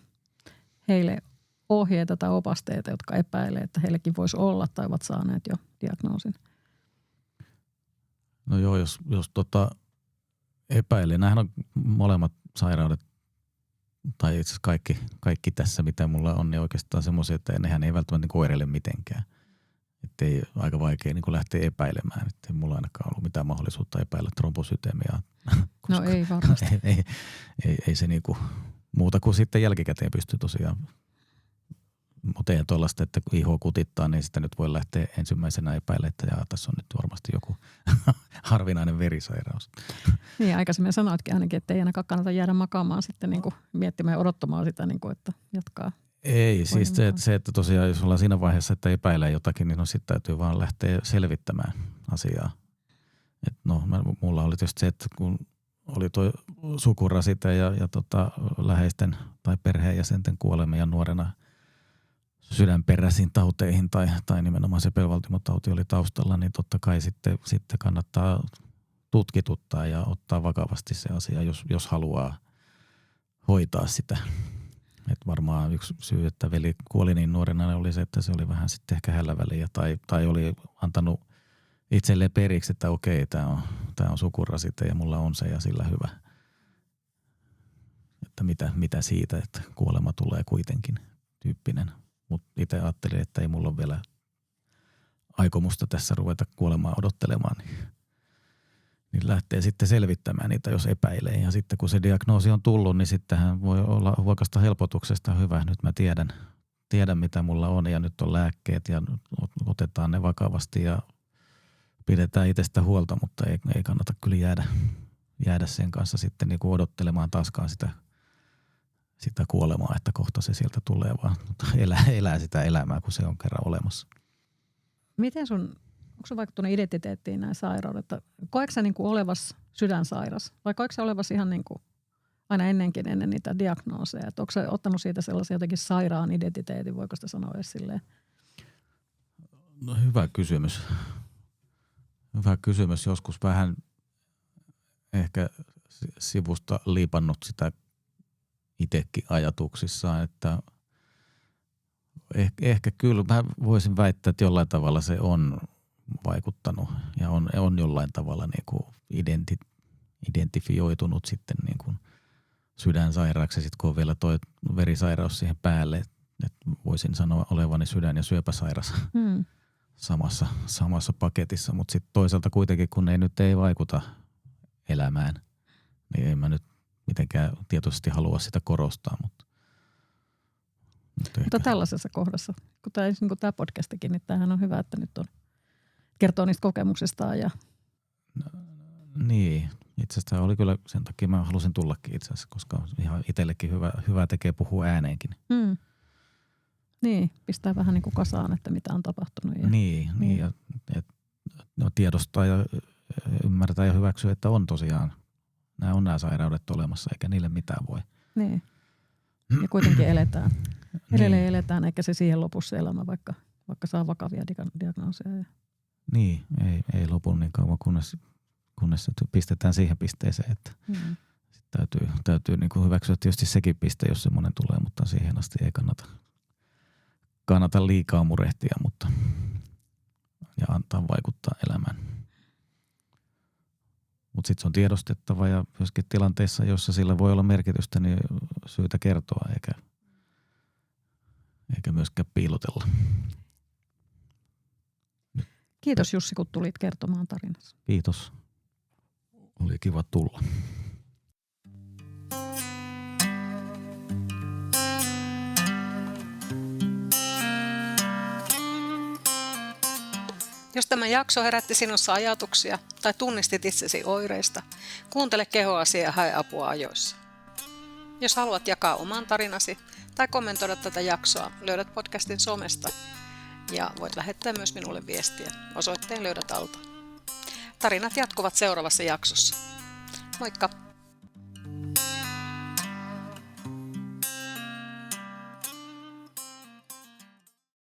heille ohjeita tai opasteita, jotka epäilee, että heillekin voisi olla tai ovat saaneet jo diagnoosin? No joo, jos epäilee. Nämähän on molemmat sairaudet, tai itse asiassa kaikki tässä, mitä mulla on, niin oikeastaan semmoisia, että nehän ei välttämättä niin oireile mitenkään. Että ei aika vaikea niin lähteä epäilemään. Että ei mulla ainakaan ollut mitään mahdollisuutta epäillä trombosyteemiaa. No ei varmasti. ei se niinku muuta kuin sitten jälkikäteen pystyy tosiaan. Mutta ei tuollaista, että iho kutittaa, niin sitä nyt voi lähteä ensimmäisenä epäilemään, että tässä on nyt varmasti joku harvinainen verisairaus. Niin, aikaisemmin sanoitkin ainakin, että ei ainakaan kannata jäädä makaamaan sitten niin kuin miettimään ja odottamaan sitä, niin kuin, että jatkaa. Ei, siis se, että tosiaan jos ollaan siinä vaiheessa, että epäilee jotakin, niin sitten täytyy vaan lähteä selvittämään asiaa. Mulla oli tietysti se, että kun oli tuo sukurasite ja läheisten tai perheenjäsenten kuolemia nuorena sydänperäisiin tauteihin tai nimenomaan sepelvaltimotauti oli taustalla, niin totta kai sitten kannattaa tutkituttaa ja ottaa vakavasti se asia, jos haluaa hoitaa sitä. Et varmaan yksi syy, että veli kuoli niin nuorena oli se, että se oli vähän sitten ehkä hälläväliä tai oli antanut itselleen periksi, että okei, tämä on sukurasite ja mulla on se ja sillä hyvä. Että mitä siitä, että kuolema tulee kuitenkin tyyppinen. Mutta itse ajattelin, että ei mulla ole vielä aikomusta tässä ruveta kuolemaa odottelemaan, niin lähtee sitten selvittämään niitä, jos epäilee. Ja sitten kun se diagnoosi on tullut, niin sittenhän voi olla huokasta helpotuksesta hyvä. Nyt mä tiedän mitä mulla on ja nyt on lääkkeet ja otetaan ne vakavasti ja pidetään itsestä huolta, mutta ei kannata kyllä jäädä sen kanssa sitten niin kuin odottelemaan taaskaan sitä kuolemaa, että kohta se sieltä tulee, vaan elää sitä elämää, kun se on kerran olemassa. Miten onko sun vaikuttunut identiteettiin nämä sairaudet? Koetko sä niin kuin olevas sydänsairas vai koetko sä olevas ihan niin kuin aina ennen niitä diagnooseja? Että onko sä ottanut siitä sellaisen jotenkin sairaan identiteetin, voiko sitä sanoa edes silleen? No hyvä kysymys. Hyvä kysymys. Joskus vähän ehkä sivusta liipannut sitä itsekin ajatuksissaan, että ehkä kyllä mä voisin väittää, että jollain tavalla se on vaikuttanut ja on jollain tavalla niin kuin identifioitunut sitten niin kuin sydänsairaaksi, sitten kun on vielä toi verisairaus siihen päälle, että voisin sanoa olevani sydän- ja syöpäsairas samassa paketissa, mutta sitten toisaalta kuitenkin, kun ei vaikuta elämään, niin en mä nyt mitenkään tietoisesti halua sitä korostaa. Mutta tällaisessa kohdassa, kun tämä podcastikin, niin tämähän on hyvä, että nyt kertoo niistä kokemuksistaan. Niin, itse asiassa tämä oli kyllä sen takia mä halusin tullakin itse asiassa, koska ihan itsellekin hyvä tekee puhua ääneenkin. Niin, pistää vähän niin kuin kasaan, että mitä on tapahtunut. Niin. Ja tiedostaa ja ymmärtää ja hyväksyä, että on tosiaan. Nämä sairaudet olemassa, eikä niille mitään voi. Niin. Ja kuitenkin eletään. Edelleen eletään, eikä se siihen lopu se elämä, vaikka saa vakavia diagnooseja. Niin, ei lopu niin kauan, kunnes pistetään siihen pisteeseen, että täytyy niin kuin hyväksyä tietysti sekin piste, jos semmoinen tulee, mutta siihen asti ei kannata liikaa murehtia, ja antaa vaikuttaa elämään. Mutta sitten se on tiedostettava ja myöskin tilanteissa, joissa sillä voi olla merkitystä, niin syytä kertoa eikä myöskään piilotella. Kiitos Jussi, kun tulit kertomaan tarinasi. Kiitos. Oli kiva tulla. Jos tämä jakso herätti sinussa ajatuksia tai tunnistit itsesi oireista, kuuntele Kehoasia ja hae apua ajoissa. Jos haluat jakaa oman tarinasi tai kommentoida tätä jaksoa, löydät podcastin somesta ja voit lähettää myös minulle viestiä. Osoitteen löydät alta. Tarinat jatkuvat seuraavassa jaksossa. Moikka!